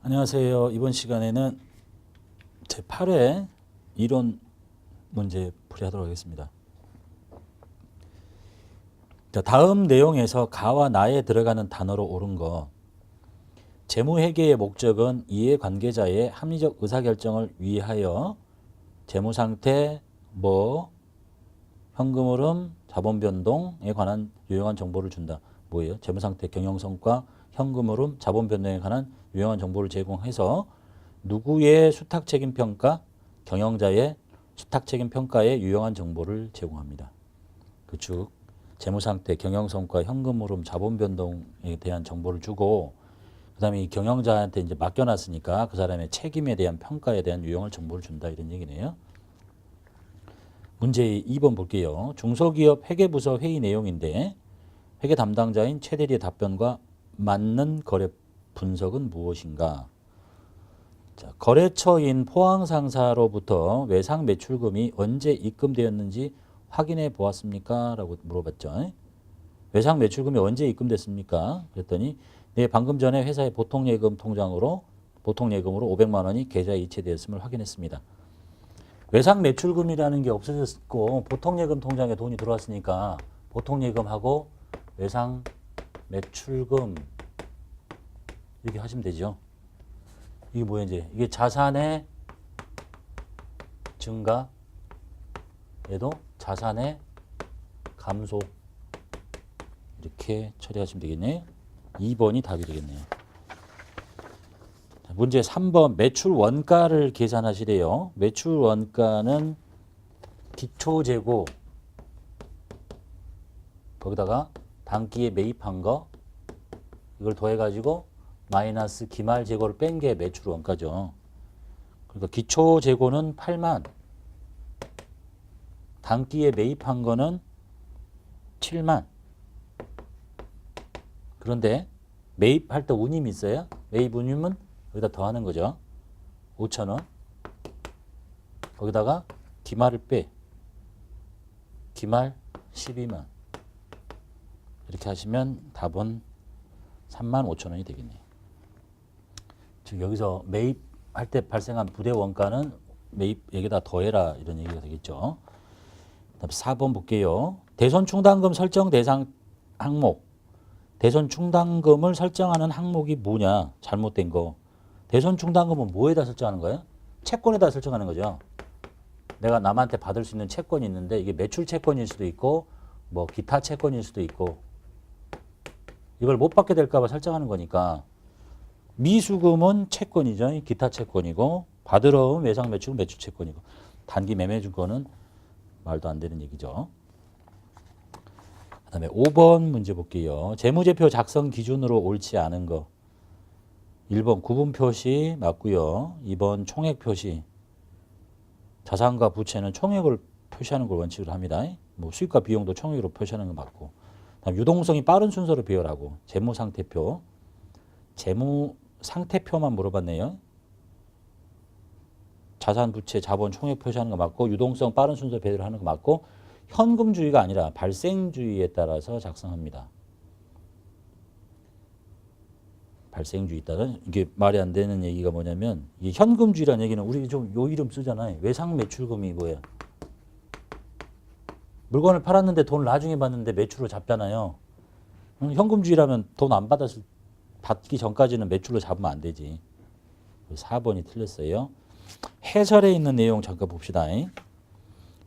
안녕하세요. 이번 시간에는 제8회 이론 문제 풀이하도록 하겠습니다. 자, 다음 내용에서 가와 나에 들어가는 단어로 옳은 거. 재무회계의 목적은 이해관계자의 합리적 의사결정을 위하여 재무상태, 현금 흐름, 자본 변동에 관한 유용한 정보를 준다. 뭐예요? 재무상태, 경영성과 현금 흐름, 자본 변동에 관한 유용한 정보를 제공해서 누구의 수탁책임 평가, 경영자의 수탁책임 평가에 유용한 정보를 제공합니다. 즉 재무상태, 경영성과 현금 흐름, 자본 변동에 대한 정보를 주고 그다음에 이 경영자한테 이제 맡겨놨으니까 그 사람의 책임에 대한 평가에 대한 유용한 정보를 준다 이런 얘기네요. 문제 2번 볼게요. 중소기업 회계부서 회의 내용인데 회계 담당자인 최 대리의 답변과 맞는 거래 분석은 무엇인가? 자, 거래처인 포항상사로부터 외상 매출금이 언제 입금되었는지 확인해 보았습니까? 라고 물어봤죠. 외상 매출금이 언제 입금됐습니까? 그랬더니 네, 방금 전에 회사의 보통예금 통장으로 보통예금으로 500만 원이 계좌에 이체되었음을 확인했습니다. 외상 매출금이라는 게 없어졌고 보통예금 통장에 돈이 들어왔으니까 보통예금하고 외상 매출금 이렇게 하시면 되죠. 이게 뭐야 이제 이게 자산의 증가에도 자산의 감소 이렇게 처리하시면 되겠네요. 2번이 답이 되겠네요. 문제 3번 매출 원가를 계산하시래요. 매출 원가는 기초재고 거기다가 단기에 매입한 거 이걸 더해가지고 마이너스 기말 재고를 뺀 게 매출 원가죠. 그러니까 기초 재고는 8만 단기에 매입한 거는 7만 그런데 매입할 때 운임이 있어요. 매입 운임은 여기다 더하는 거죠. 5천 원 거기다가 기말을 빼 기말 12만 이렇게 하시면 답은 3만 5천 원이 되겠네요. 즉 여기서 매입할 때 발생한 부대 원가는 매입액에다 더해라 이런 얘기가 되겠죠. 다음 4번 볼게요. 대손 충당금 설정 대상 항목. 대손 충당금을 설정하는 항목이 뭐냐? 잘못된 거. 대손 충당금은 뭐에다 설정하는 거예요? 채권에다 설정하는 거죠. 내가 남한테 받을 수 있는 채권이 있는데 이게 매출 채권일 수도 있고 뭐 기타 채권일 수도 있고 이걸 못 받게 될까 봐 설정하는 거니까 미수금은 채권이죠. 기타 채권이고 받으러 온 외상 매출은 매출 채권이고 단기 매매 주거는 말도 안 되는 얘기죠. 그다음에 5번 문제 볼게요. 재무제표 작성 기준으로 옳지 않은 거. 1번 구분 표시 맞고요. 2번 총액 표시. 자산과 부채는 총액을 표시하는 걸 원칙으로 합니다. 뭐 수익과 비용도 총액으로 표시하는 거 맞고. 그다음 유동성이 빠른 순서로 비율하고 재무상태표. 재무상태표만 물어봤네요. 자산, 부채, 자본, 총액 표시하는 거 맞고 유동성 빠른 순서 배열을 하는 거 맞고 현금주의가 아니라 발생주의에 따라서 작성합니다. 발생주의 따라 이게 말이 안 되는 얘기가 뭐냐면 이 현금주의라는 얘기는 우리 좀 요 이름 쓰잖아요. 외상 매출금이 뭐야? 물건을 팔았는데 돈을 나중에 받는데 매출로 잡잖아요. 현금주의라면 돈 안 받기 전까지는 매출로 잡으면 안 되지. 4번이 틀렸어요. 해설에 있는 내용 잠깐 봅시다.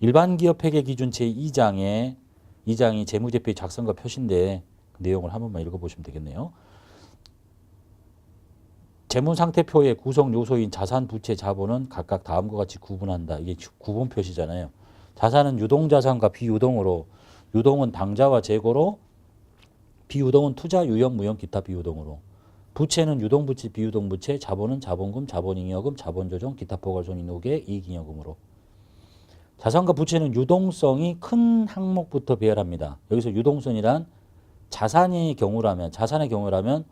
일반 기업 회계 기준 제2장이 재무제표의 작성과 표시인데 그 내용을 한 번만 읽어보시면 되겠네요. 재무상태표의 구성 요소인 자산, 부채, 자본은 각각 다음과 같이 구분한다. 이게 구분 표시잖아요. 자산은 유동자산과 비유동으로 유동은 당좌와 재고로 비유동은 투자, 유형, 무형, 기타 비유동으로 부채는 유동부채, 비유동부채, 자본은 자본금, 자본잉여금, 자본조정, 기타 포괄손익노계, 이익잉여금으로 자산과 부채는 유동성이 큰 항목부터 배열합니다. 여기서 유동성이란 자산의 경우라면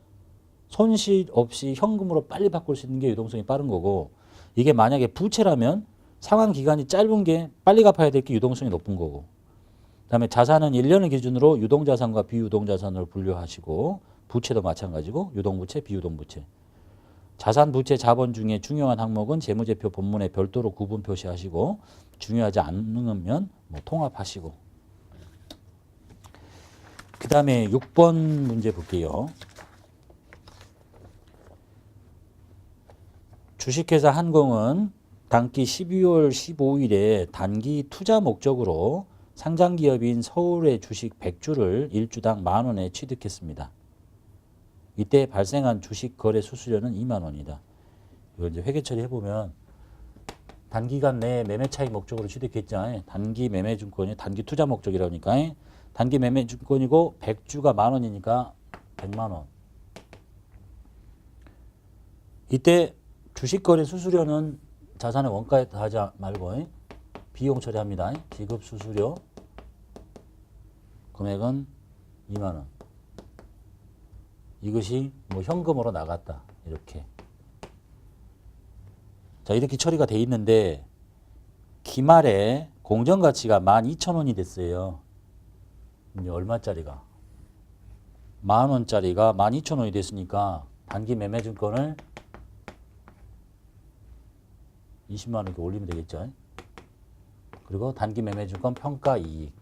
손실 없이 현금으로 빨리 바꿀 수 있는 게 유동성이 빠른 거고 이게 만약에 부채라면 상환 기간이 짧은 게 빨리 갚아야 될 게 유동성이 높은 거고 그다음에 자산은 1년을 기준으로 유동자산과 비유동자산으로 분류하시고 부채도 마찬가지고 유동부채, 비유동부채 자산, 부채, 자본 중에 중요한 항목은 재무제표 본문에 별도로 구분 표시하시고 중요하지 않으면 뭐 통합하시고. 그 다음에 6번 문제 볼게요. 주식회사 한공은 당기 12월 15일에 단기 투자 목적으로 상장기업인 서울의 주식 100주를 1주당 만원에 취득했습니다. 이때 발생한 주식 거래 수수료는 2만 원이다. 이거 이제 회계 처리해보면 단기간 내에 매매 차익 목적으로 취득했잖아요. 단기 매매 증권이 단기 투자 목적이라니까 단기 매매 증권이고 100주가 만 원이니까 100만 원. 이때 주식 거래 수수료는 자산의 원가에 하지 말고 비용 처리합니다. 지급 수수료 금액은 2만 원. 이것이 뭐 현금으로 나갔다. 이렇게. 자, 이렇게 처리가 돼 있는데 기말에 공정가치가 12,000원이 됐어요. 이제 얼마짜리가? 만원짜리가 12,000원이 됐으니까 단기 매매증권을 20만 원 이렇게 올리면 되겠죠. 그리고 단기 매매증권 평가이익.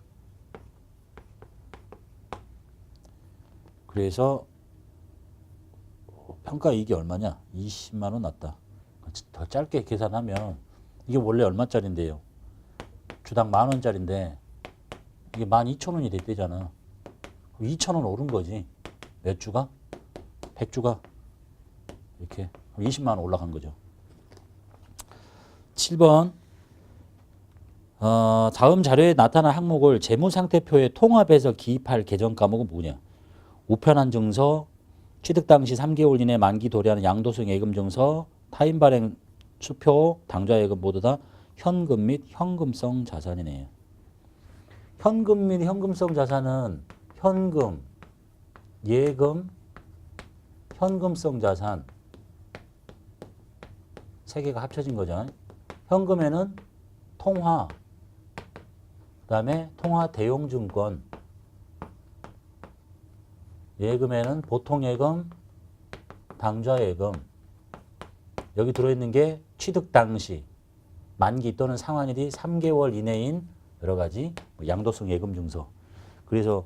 그래서 평가이익이 얼마냐? 20만 원 났다. 더 짧게 계산하면 이게 원래 얼마짜리인데요? 주당 만 원짜리인데 이게 12,000원이 됐대잖아. 2,000원 오른 거지. 몇 주가? 100주가 이렇게 20만 원 올라간 거죠. 7번 다음 자료에 나타난 항목을 재무상태표에 통합해서 기입할 계정 과목은 뭐냐? 우편한 증서, 취득 당시 3개월 이내 만기 도래하는 양도소득 예금 증서, 타인 발행 수표, 당좌 예금 모두 다 현금 및 현금성 자산이네요. 현금 및 현금성 자산은 현금, 예금, 현금성 자산 세 개가 합쳐진 거죠. 현금에는 통화, 그 다음에 통화 대용증권, 예금에는 보통예금, 당좌예금. 여기 들어있는 게 취득 당시, 만기 또는 상환일이 3개월 이내인 여러 가지 양도성 예금 증서. 그래서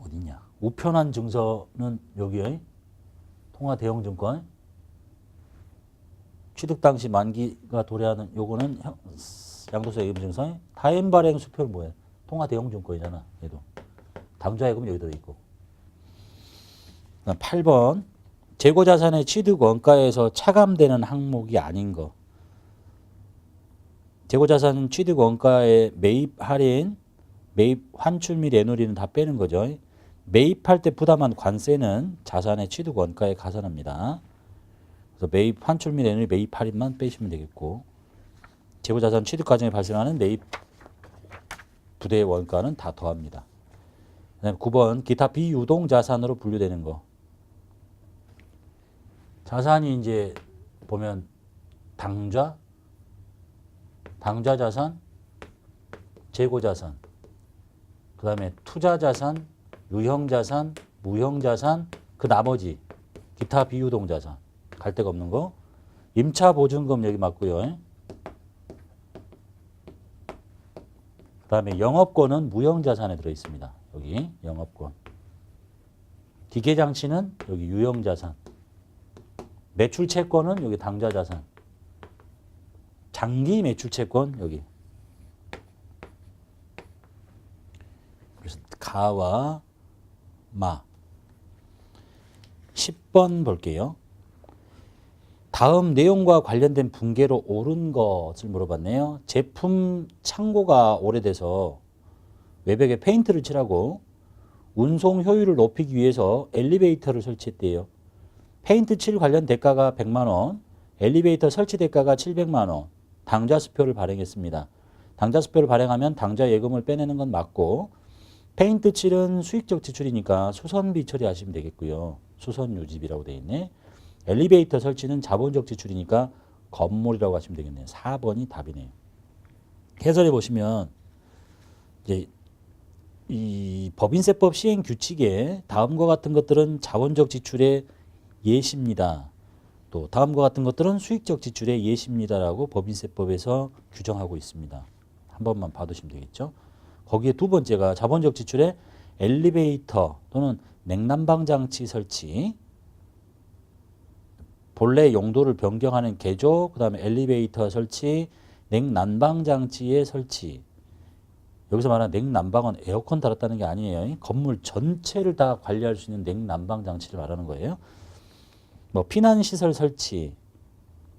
어디냐? 우편한 증서는 여기에 통화 대용증권, 취득 당시 만기가 도래하는 요거는 양도성 예금 증서. 타인 발행 수표는 뭐예요? 통화 대용증권이잖아. 얘도. 당좌예금은 여기 들어있고. 8번 재고자산의 취득 원가에서 차감되는 항목이 아닌 거. 재고자산 취득 원가의 매입 할인, 매입 환출 및 애누리는 다 빼는 거죠. 매입할 때 부담한 관세는 자산의 취득 원가에 가산합니다. 그래서 매입 환출 및 애누리 매입 할인만 빼시면 되겠고, 재고자산 취득 과정에 발생하는 매입 부대 원가는 다 더합니다. 그다음에 9번 기타 비유동 자산으로 분류되는 거. 자산이 이제 보면 당좌 자산, 재고 자산, 그 다음에 투자 자산, 유형 자산, 무형 자산, 그 나머지 기타 비유동 자산, 갈 데가 없는 거. 임차 보증금 여기 맞고요. 그 다음에 영업권은 무형 자산에 들어 있습니다. 여기 영업권. 기계장치는 여기 유형 자산. 매출 채권은 여기 당좌 자산. 장기 매출 채권 여기. 그래서 가와 마. 10번 볼게요. 다음 내용과 관련된 붕괴로 옳은 것을 물어봤네요. 제품 창고가 오래돼서 외벽에 페인트를 칠하고 운송 효율을 높이기 위해서 엘리베이터를 설치했대요. 페인트 칠 관련 대가가 100만 원, 엘리베이터 설치 대가가 700만 원, 당좌 수표를 발행했습니다. 당좌 수표를 발행하면 당좌 예금을 빼내는 건 맞고, 페인트 칠은 수익적 지출이니까 수선비 처리하시면 되겠고요. 수선 유지비라고 되어 있네. 엘리베이터 설치는 자본적 지출이니까 건물이라고 하시면 되겠네요. 4번이 답이네요. 해설해 보시면 이제 이 법인세법 시행 규칙에 다음과 같은 것들은 자본적 지출의 예시입니다. 또 다음과 같은 것들은 수익적 지출의 예시입니다라고 법인세법에서 규정하고 있습니다. 한 번만 봐두시면 되겠죠. 거기에 두 번째가 자본적 지출의 엘리베이터 또는 냉난방 장치 설치, 본래 용도를 변경하는 개조, 그 다음에 엘리베이터 설치, 냉난방 장치의 설치. 여기서 말하는 냉난방은 에어컨 달았다는 게 아니에요. 건물 전체를 다 관리할 수 있는 냉난방 장치를 말하는 거예요. 뭐 피난시설 설치,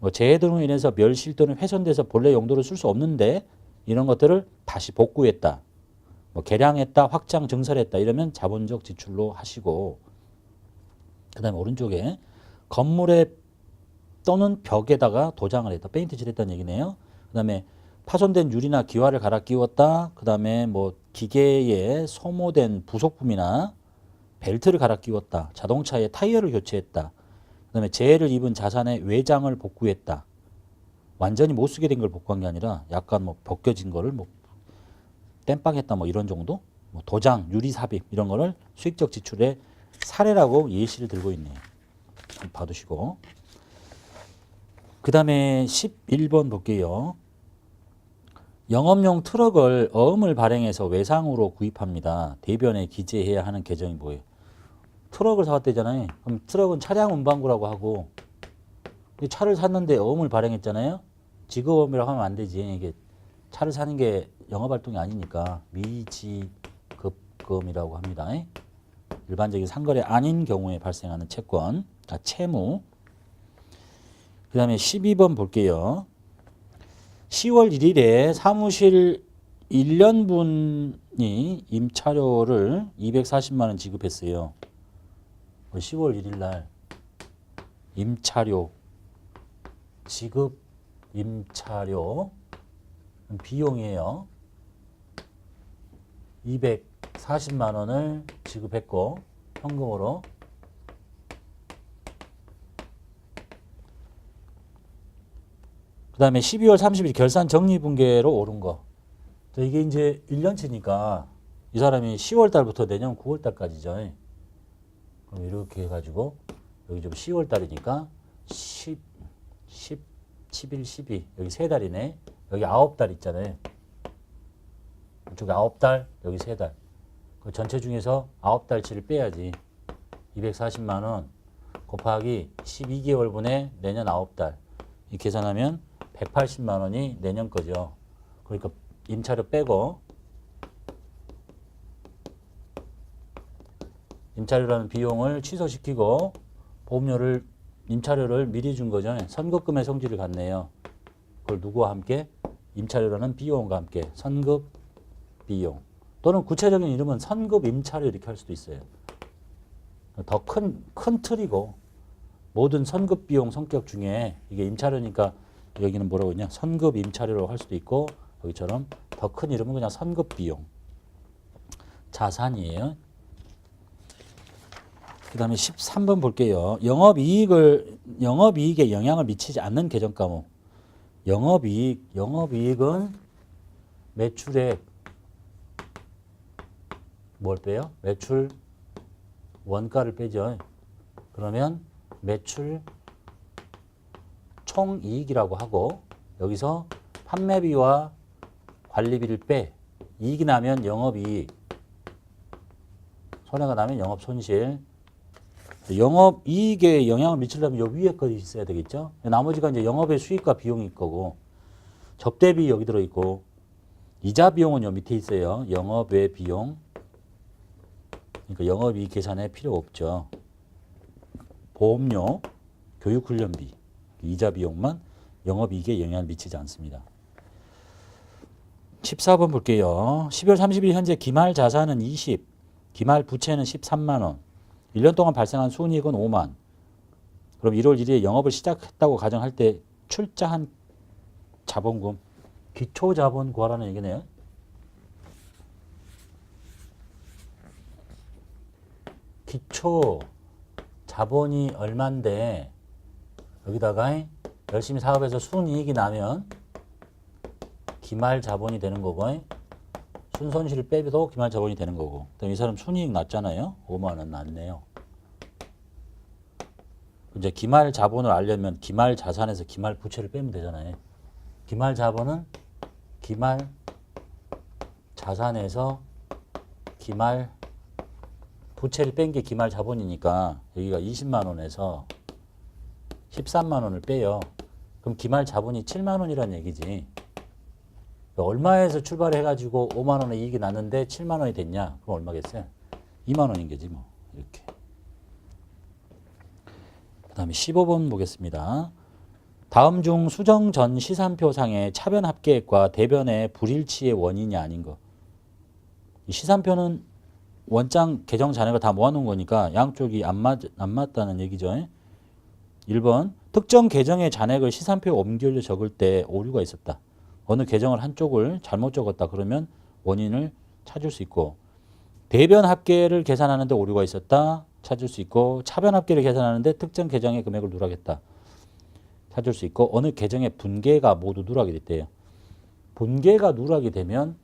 뭐 재해 등으로 인해서 멸실 또는 훼손돼서 본래 용도를 쓸 수 없는데 이런 것들을 다시 복구했다, 뭐 개량했다, 확장 증설했다 이러면 자본적 지출로 하시고, 그 다음에 오른쪽에 건물에 또는 벽에다가 도장을 했다, 페인트 칠했다는 얘기네요. 그 다음에 파손된 유리나 기와를 갈아 끼웠다. 그 다음에 뭐 기계에 소모된 부속품이나 벨트를 갈아 끼웠다. 자동차에 타이어를 교체했다. 그 다음에 재해를 입은 자산의 외장을 복구했다. 완전히 못 쓰게 된 걸 복구한 게 아니라 약간 뭐 벗겨진 거를 뭐 땜빵했다 뭐 이런 정도? 뭐 도장, 유리 삽입 이런 거를 수익적 지출의 사례라고 예시를 들고 있네요. 한번 봐두시고. 그 다음에 11번 볼게요. 영업용 트럭을 어음을 발행해서 외상으로 구입합니다. 대변에 기재해야 하는 계정이 뭐예요? 트럭을 사왔대잖아요. 그럼 트럭은 차량 운반구라고 하고, 차를 샀는데 어음을 발행했잖아요. 지급어음이라고 하면 안 되지. 이게 차를 사는 게 영업활동이 아니니까 미지급금이라고 합니다. 일반적인 상거래 아닌 경우에 발생하는 채권, 채무. 그 다음에 12번 볼게요. 10월 1일에 사무실 1년분이 임차료를 240만 원 지급했어요. 10월 1일 날 임차료 지급, 임차료 비용이에요. 240만 원을 지급했고 현금으로. 그 다음에 12월 30일 결산 정리분계로 오른 거. 이게 이제 1년치니까 이 사람이 10월 달부터 내년 9월 달까지죠. 그럼 이렇게 해가지고 여기 좀 10월 달이니까 10, 11, 12 여기 3달이네. 여기 9달 있잖아요. 이쪽에 9달, 여기 3달. 그 전체 중에서 9달치를 빼야지. 240만 원 곱하기 12개월분의 내년 9달. 이 계산하면 180만 원이 내년 거죠. 그러니까 임차료 빼고, 임차료라는 비용을 취소시키고 보험료를, 임차료를 미리 준 거죠. 선급금의 성질을 갖네요. 그걸 누구와 함께? 임차료라는 비용과 함께 선급 비용, 또는 구체적인 이름은 선급 임차료 이렇게 할 수도 있어요. 더 큰 틀이고, 모든 선급 비용 성격 중에 이게 임차료니까 여기는 뭐라고 했냐? 선급 임차료라고 할 수도 있고, 여기처럼 더 큰 이름은 그냥 선급 비용. 자산이에요. 그 다음에 13번 볼게요. 영업이익에 영향을 미치지 않는 계정 과목. 영업이익은 매출액, 뭘 빼요? 매출 원가를 빼죠. 그러면 매출 총이익이라고 하고, 여기서 판매비와 관리비를 빼. 이익이 나면 영업이익, 손해가 나면 영업손실. 영업이익에 영향을 미치려면 요 위에 것이 있어야 되겠죠. 나머지가 이제 영업의 수익과 비용일 거고, 접대비 여기 들어있고, 이자 비용은 요 밑에 있어요. 영업외 비용. 그러니까 영업이익 계산에 필요 없죠. 보험료, 교육훈련비, 이자 비용만 영업이익에 영향을 미치지 않습니다. 14번 볼게요. 12월 30일 현재 기말 자산은 20, 기말 부채는 13만 원, 1년 동안 발생한 순이익은 5만. 그럼 1월 1일에 영업을 시작했다고 가정할 때 출자한 자본금, 기초자본 구하라는 얘기네요. 기초 자본이 얼만데 여기다가 열심히 사업해서 순이익이 나면 기말 자본이 되는 거고, 순손실을 빼도 기말 자본이 되는 거고. 그럼 이 사람 순이익 났잖아요. 5만 원 났네요. 이제 기말 자본을 알려면 기말 자산에서 기말 부채를 빼면 되잖아요. 기말 자본은 기말 자산에서 기말 부채를 뺀 게 기말 자본이니까 여기가 20만 원에서 13만 원을 빼요. 그럼 기말 자본이 7만 원이란 얘기지. 얼마에서 출발해가지고 5만 원의 이익이 났는데 7만 원이 됐냐? 그럼 얼마겠어요? 2만 원인 거지 뭐. 이렇게. 그 다음에 15번 보겠습니다. 다음 중 수정 전 시산표상의 차변 합계액과 대변의 불일치의 원인이 아닌 거. 이 시산표는 원장 계정 잔액을 다 모아놓은 거니까 양쪽이 안 맞다는 얘기죠. 1번 특정 계정의 잔액을 시산표에 옮겨 적을 때 오류가 있었다. 어느 계정을 한쪽을 잘못 적었다. 그러면 원인을 찾을 수 있고 대변 합계를 계산하는데 오류가 있었다. 찾을 수 있고 차변 합계를 계산하는데 특정 계정의 금액을 누락했다. 찾을 수 있고 어느 계정의 분계가 모두 누락이 됐대요. 분계가 누락이 되면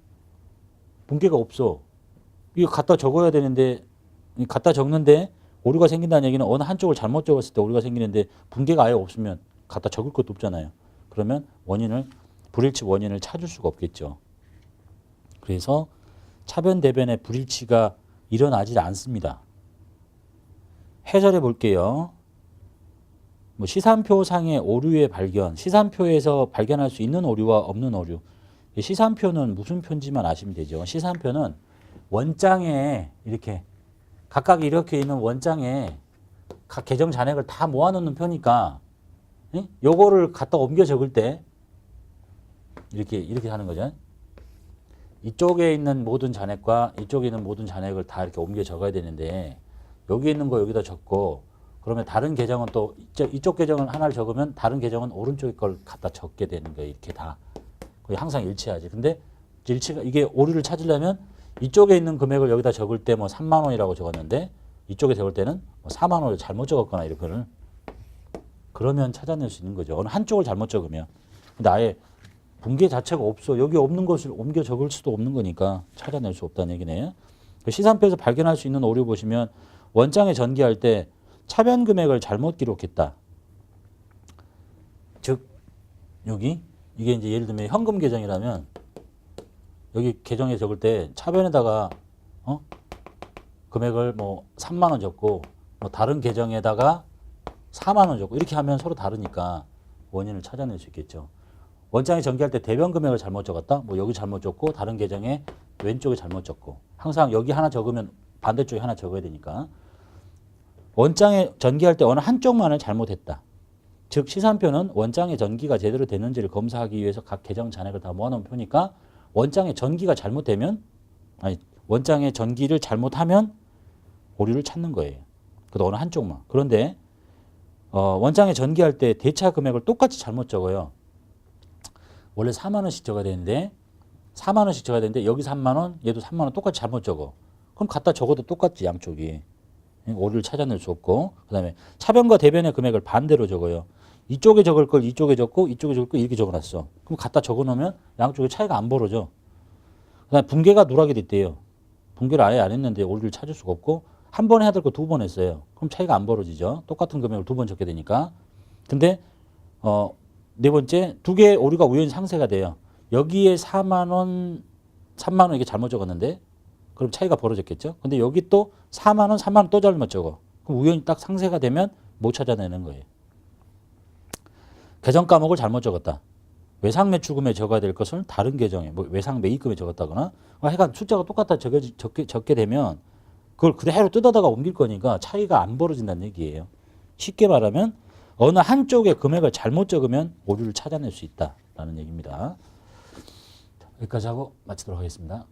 분계가 없어. 이거 갖다 적어야 되는데 갖다 적는데 오류가 생긴다는 얘기는 어느 한쪽을 잘못 적었을 때 오류가 생기는데 분계가 아예 없으면 갖다 적을 것도 없잖아요. 그러면 불일치 원인을 찾을 수가 없겠죠. 그래서 차변 대변의 불일치가 일어나지 않습니다. 해설해 볼게요. 뭐 시산표상의 오류의 발견, 시산표에서 발견할 수 있는 오류와 없는 오류. 시산표는 무슨 표인지만 아시면 되죠. 시산표는 원장에 이렇게 각각 이렇게 있는 원장에 각 계정 잔액을 다 모아놓는 표니까 요거를 갖다 옮겨 적을 때 이렇게 하는 거죠. 이쪽에 있는 모든 잔액과 이쪽에 있는 모든 잔액을 다 이렇게 옮겨 적어야 되는데 여기 있는 거 여기다 적고 그러면 다른 계정은 또 이쪽 계정을 하나를 적으면 다른 계정은 오른쪽 걸 갖다 적게 되는 거예요. 이렇게 다. 거의 항상 일치하지. 근데 이게 오류를 찾으려면 이쪽에 있는 금액을 여기다 적을 때 뭐 3만 원이라고 적었는데 이쪽에 적을 때는 뭐 4만 원을 잘못 적었거나 이렇게는 그러면 찾아낼 수 있는 거죠. 어느 한쪽을 잘못 적으면. 근데 아예 분계 자체가 없어. 여기 없는 것을 옮겨 적을 수도 없는 거니까 찾아낼 수 없다는 얘기네요. 시산표에서 발견할 수 있는 오류 보시면 원장에 전기할 때 차변 금액을 잘못 기록했다. 즉 여기 이게 이제 예를 들면 현금 계정이라면 여기 계정에 적을 때 차변에다가 금액을 뭐 3만 원 적고 뭐 다른 계정에다가 4만 원 적고 이렇게 하면 서로 다르니까 원인을 찾아낼 수 있겠죠. 원장에 전기할 때 대변 금액을 잘못 적었다. 뭐 여기 잘못 적고 다른 계정에 왼쪽에 잘못 적고 항상 여기 하나 적으면 반대쪽에 하나 적어야 되니까 원장에 전기할 때 어느 한쪽만을 잘못했다. 즉 시산표는 원장의 전기가 제대로 되는지를 검사하기 위해서 각 계정 잔액을 다 모아놓은 표니까 원장의 전기가 잘못되면 원장의 전기를 잘못하면 오류를 찾는 거예요. 그래도 어느 한쪽만. 그런데 원장에 전기할 때 대차 금액을 똑같이 잘못 적어요. 원래 4만 원씩 적어야 되는데 4만 원씩 적어야 되는데 여기 3만 원, 얘도 3만 원 똑같이 잘못 적어. 그럼 갖다 적어도 똑같지 양쪽이. 오류를 찾아낼 수 없고 그다음에 차변과 대변의 금액을 반대로 적어요. 이쪽에 적을 걸 이쪽에 적고 이쪽에 적을 걸 이렇게 적어놨어. 그럼 갖다 적어놓으면 양쪽의 차이가 안 벌어져. 그다음에 분계가 누락이 됐대요. 분계를 아예 안 했는데 오류를 찾을 수가 없고 한 번 해야 될 거 두 번 했어요. 그럼 차이가 안 벌어지죠. 똑같은 금액을 두 번 적게 되니까. 근데 네 번째 두 개의 오류가 우연히 상쇄가 돼요. 여기에 4만 원, 3만 원 이게 잘못 적었는데 그럼 차이가 벌어졌겠죠. 근데 여기 또 4만 원, 3만 원 또 잘못 적어. 그럼 우연히 딱 상쇄가 되면 못 찾아내는 거예요. 계정 과목을 잘못 적었다. 외상 매출금에 적어야 될 것을 다른 계정에 뭐 외상 매입금에 적었다거나 하여간 숫자가 똑같아 적게 되면 그걸 그대로 뜯어다가 옮길 거니까 차이가 안 벌어진다는 얘기예요. 쉽게 말하면 어느 한쪽의 금액을 잘못 적으면 오류를 찾아낼 수 있다라는 얘기입니다. 여기까지 하고 마치도록 하겠습니다.